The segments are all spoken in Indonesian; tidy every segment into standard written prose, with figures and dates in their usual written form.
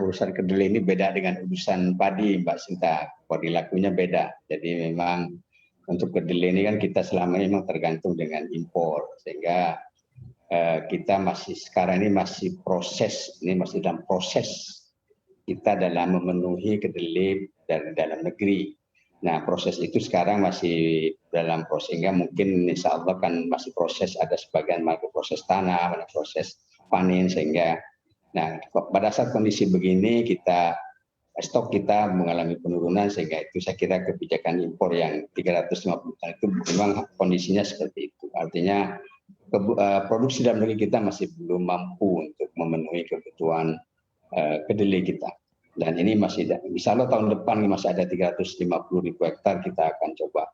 urusan kedelai ini beda dengan urusan padi, Mbak Sinta. Perilakunya beda. Jadi memang untuk kedelai ini kan kita selama ini memang tergantung dengan impor, sehingga kita masih sekarang ini masih dalam proses kita dalam memenuhi kedelai dari dalam negeri. Nah, proses itu sekarang masih dalam proses, sehingga mungkin insya Allah kan masih proses, ada sebagian proses tanam, ada proses panen, sehingga pada saat kondisi begini stok kita mengalami penurunan, sehingga itu saya kira kebijakan impor yang 350 ton itu memang kondisinya seperti itu. Artinya produksi dalam negeri kita masih belum mampu untuk memenuhi kebutuhan kedelai kita. Dan ini masih, insya Allah tahun depan masih ada 350.000 hektar kita akan coba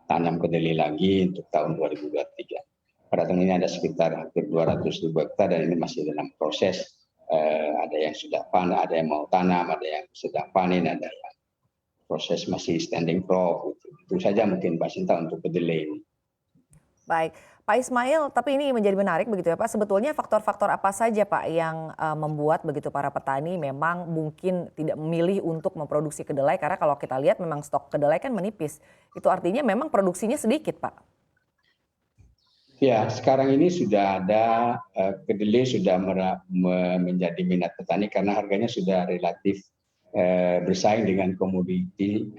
tanam kedelai lagi untuk tahun 2023. Pada tahun ini ada sekitar hampir 200.000 hektar dan ini masih dalam proses. Ada yang sudah panen, ada yang mau tanam, ada yang sedang panen, ada yang proses masih standing crop. Itu saja mungkin Mbak Sinta untuk kedelai ini. Baik, Pak Ismail, tapi ini menjadi menarik begitu ya Pak. Sebetulnya faktor-faktor apa saja Pak yang membuat begitu para petani memang mungkin tidak memilih untuk memproduksi kedelai, karena kalau kita lihat memang stok kedelai kan menipis. Itu artinya memang produksinya sedikit Pak. Ya, sekarang ini sudah ada kedelai sudah menjadi minat petani karena harganya sudah relatif bersaing dengan komoditi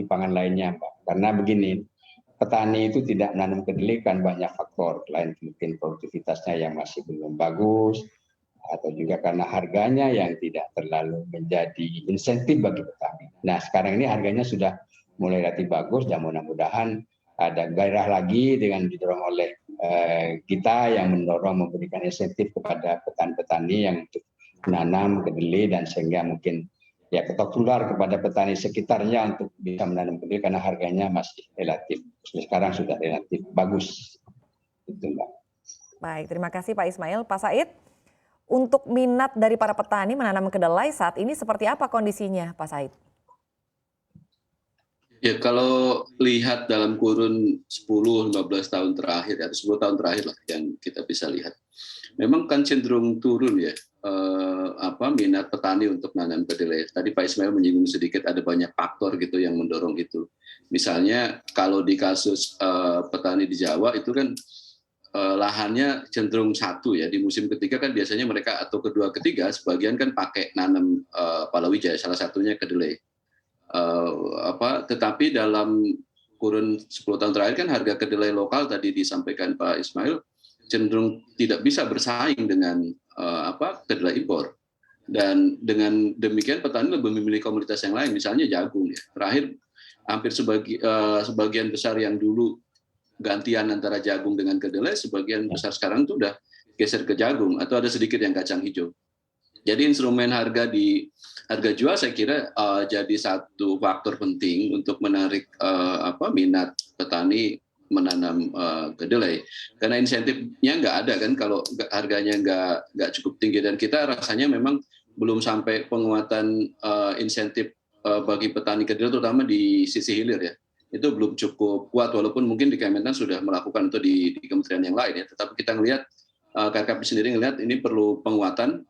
pangan lainnya, Pak. Karena begini, petani itu tidak menanam kedelai kan banyak faktor, lain mungkin produktivitasnya yang masih belum bagus, atau juga karena harganya yang tidak terlalu menjadi insentif bagi petani. Nah, sekarang ini harganya sudah mulai relatif bagus dan mudah-mudahan ada gairah lagi dengan didorong oleh kita yang memberikan insentif kepada petani-petani yang untuk menanam kedelai, dan sehingga mungkin ya ketok tular kepada petani sekitarnya untuk bisa menanam kedelai karena harganya masih relatif sekarang sudah relatif bagus. Itu, Mbak. Baik, terima kasih Pak Ismail. Pak Said, untuk minat dari para petani menanam kedelai saat ini seperti apa kondisinya Pak Said? Ya, kalau lihat dalam kurun 10-15 tahun terakhir, atau 10 tahun terakhir lah yang kita bisa lihat, memang kan cenderung turun ya minat petani untuk menanam kedelai. Tadi Pak Ismail menyinggung sedikit, ada banyak faktor gitu yang mendorong itu. Misalnya kalau di kasus petani di Jawa itu kan lahannya cenderung satu ya, di musim ketiga kan biasanya mereka, atau kedua ketiga sebagian kan pakai nanam palawija, salah satunya kedelai. Tetapi dalam kurun 10 tahun terakhir kan harga kedelai lokal tadi disampaikan Pak Ismail cenderung tidak bisa bersaing dengan kedelai impor, dan dengan demikian petani lebih memilih komoditas yang lain, misalnya jagung ya. Terakhir hampir sebagian besar yang dulu gantian antara jagung dengan kedelai, sebagian besar sekarang itu udah geser ke jagung, atau ada sedikit yang kacang hijau. Jadi instrumen harga jual saya kira jadi satu faktor penting untuk menarik minat petani menanam kedelai, karena insentifnya nggak ada kan kalau harganya nggak cukup tinggi, dan kita rasanya memang belum sampai penguatan insentif bagi petani kedelai terutama di sisi hilir ya, itu belum cukup kuat, walaupun mungkin di Kementan sudah melakukan itu di kementerian yang lain ya, tetapi kita ngelihat KKP sendiri ngelihat ini perlu penguatan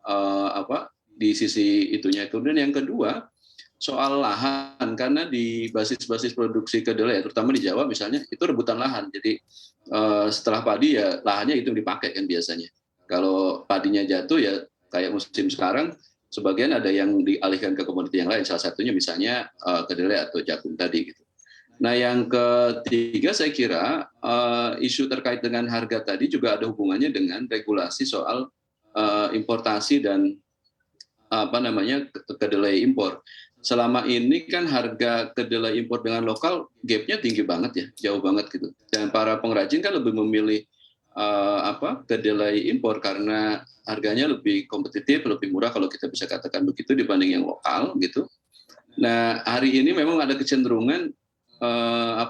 di sisi itunya. Kemudian yang kedua soal lahan, karena di basis produksi kedelai terutama di Jawa misalnya itu rebutan lahan, jadi setelah padi ya lahannya itu dipakai kan biasanya. Kalau padinya jatuh ya kayak musim sekarang sebagian ada yang dialihkan ke komoditi yang lain, salah satunya misalnya kedelai atau jagung tadi gitu. Nah, yang ketiga saya kira isu terkait dengan harga tadi juga ada hubungannya dengan regulasi soal importasi dan kedelai impor. Selama ini kan harga kedelai impor dengan lokal gap-nya tinggi banget ya, jauh banget gitu. Dan para pengrajin kan lebih memilih kedelai impor karena harganya lebih kompetitif, lebih murah kalau kita bisa katakan begitu dibanding yang lokal gitu. Nah, hari ini memang ada kecenderungan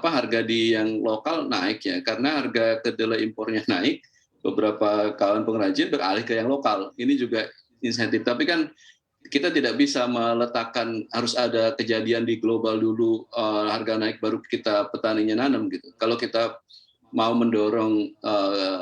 harga di yang lokal naik ya, karena harga kedelai impornya naik, beberapa kawan pengrajin beralih ke yang lokal. Ini juga insentif, tapi kan kita tidak bisa meletakkan harus ada kejadian di global dulu harga naik baru kita petaninya nanam gitu. Kalau kita mau mendorong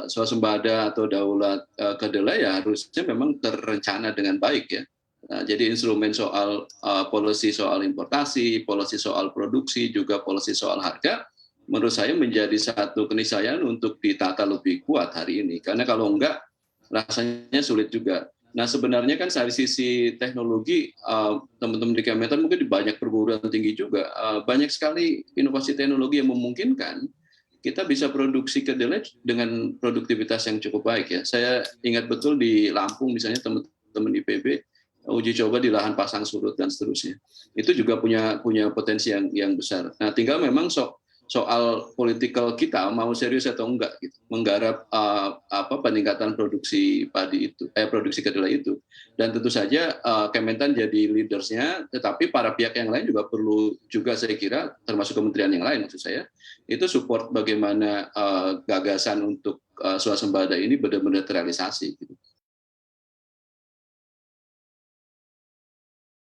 swasembada atau daulat kedelai ya harusnya memang terencana dengan baik ya. Nah, jadi instrumen soal policy soal importasi, policy soal produksi, juga policy soal harga, menurut saya menjadi satu keniscayaan untuk ditata lebih kuat hari ini. Karena kalau enggak, rasanya sulit juga. Nah, sebenarnya kan dari sisi teknologi, teman-teman di Kementan mungkin di banyak perguruan tinggi juga, banyak sekali inovasi teknologi yang memungkinkan kita bisa produksi kedelai dengan produktivitas yang cukup baik ya. Saya ingat betul di Lampung misalnya teman-teman IPB uji coba di lahan pasang surut dan seterusnya. Itu juga punya potensi yang besar. Nah, tinggal memang soal politikal kita mau serius atau enggak gitu, menggarap peningkatan produksi padi itu, produksi kedelai itu. Dan tentu saja Kementan jadi leadersnya, tetapi para pihak yang lain juga perlu juga saya kira, termasuk kementerian yang lain maksud saya, itu support bagaimana gagasan untuk swasembada ini benar-benar terrealisasi. Gitu.